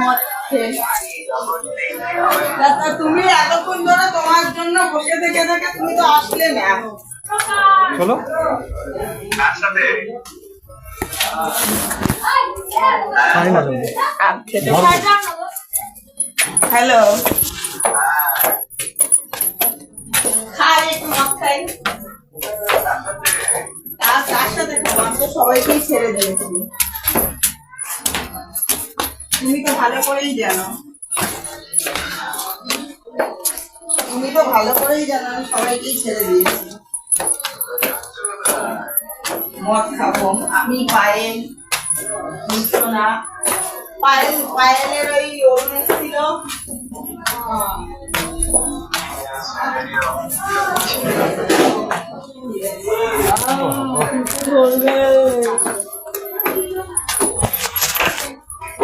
মদ খেয়ে। তুমি এতক্ষণ ধরে তোমার জন্য বসে থেকে তুমি তো আসলে না। চলো হ্যালো, খাই একটু মদ খাই। তার সাথে সবাইকেই ছেড়ে দিয়েছি। তুমি তো ভালো করেই জানো, আমি সবাইকেই ছেড়ে দিয়েছি। মদ খাবো আমি, পায়েল না, পায়েলের ওই অরুণ ছিল,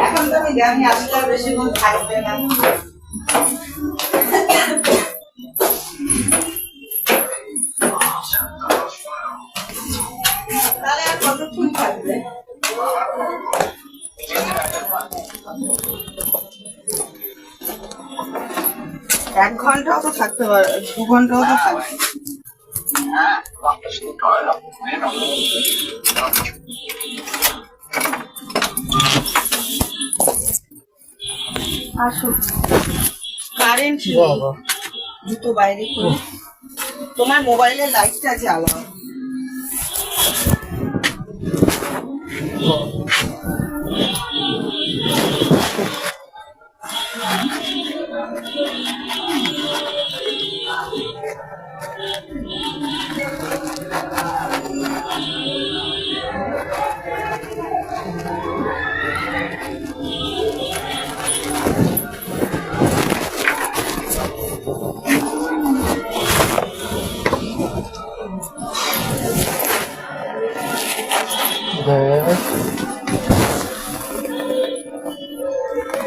এখন তো আমি জানি আজকে আর বেশিক্ষণ থাকবে না। তাহলে আর কতক্ষণ থাকবে? 1 ঘন্টাও তো থাকতে পারে, 2 ঘন্টাও তো থাকবে। আসো, কারেন্ট দুটো বাইরে করে তোমার মোবাইলের লাইটটা জ্বালাও।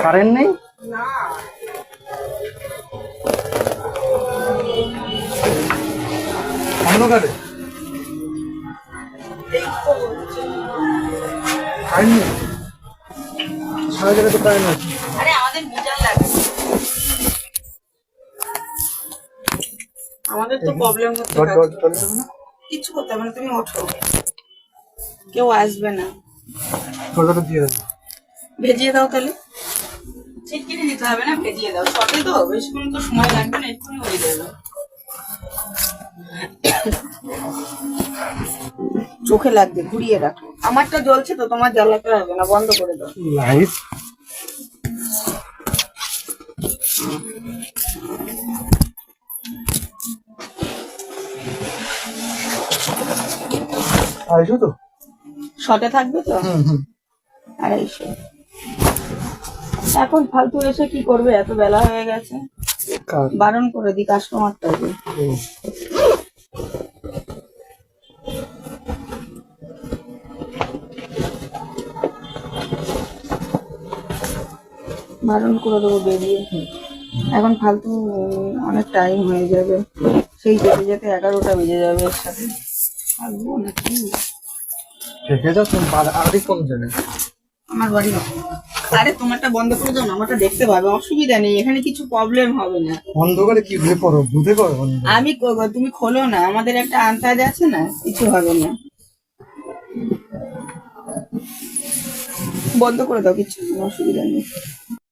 কারেন্ট নেই না, অন্ধকারে কারেন্ট নেই, সারা জায়গায় তো কারেন্ট আছে। আরে আমাদের মিটার লাগে, আমাদের তো প্রবলেম হচ্ছে। কিছু করতে হবে না, তুমি ওঠো, কেউ আসবে না। ভেজিয়ে দাও তাহলে, চিটকিনি দিতে হবে না, ভেজিয়ে দাও। শর্টে তো বেশিক্ষণ তো সময় লাগবে না, এক্ষুনি হয়ে যাবে। চোখে লাগবে, ঘুরিয়ে রাখো। আমারটা জ্বলছে তো, তোমার জ্বালাতে হবে না, বন্ধ করে দাও লাইট। আড়াইশো তো শর্টে থাকবে তো, 250। এখন ফালতু এসে কি করবে, এত বেলা হয়ে গেছে। বারণ করে দি কাস্টমারটাকে। বারণ করে দেবো বেরিয়ে। এখন ফালতু অনেক টাইম হয়ে যাবে, সেই যেতে যেতে 11টা বেজে যাবে। এর সাথে থাকবো নাকি? আমার বাড়ি। আরে তোমারটা বন্ধ করে দাও না, আমারটা দেখতে পাবে, অসুবিধা নেই, এখানে কিছু প্রবলেম হবে না। অন্ধকারে কি ভুলে পড়ো, বুঝতে পারো? আমি তুমি খোলো না, আমাদের একটা আন্দাজ আছে না, কিছু হবে না। বন্ধ করে দাও, কিছু অসুবিধা নেই।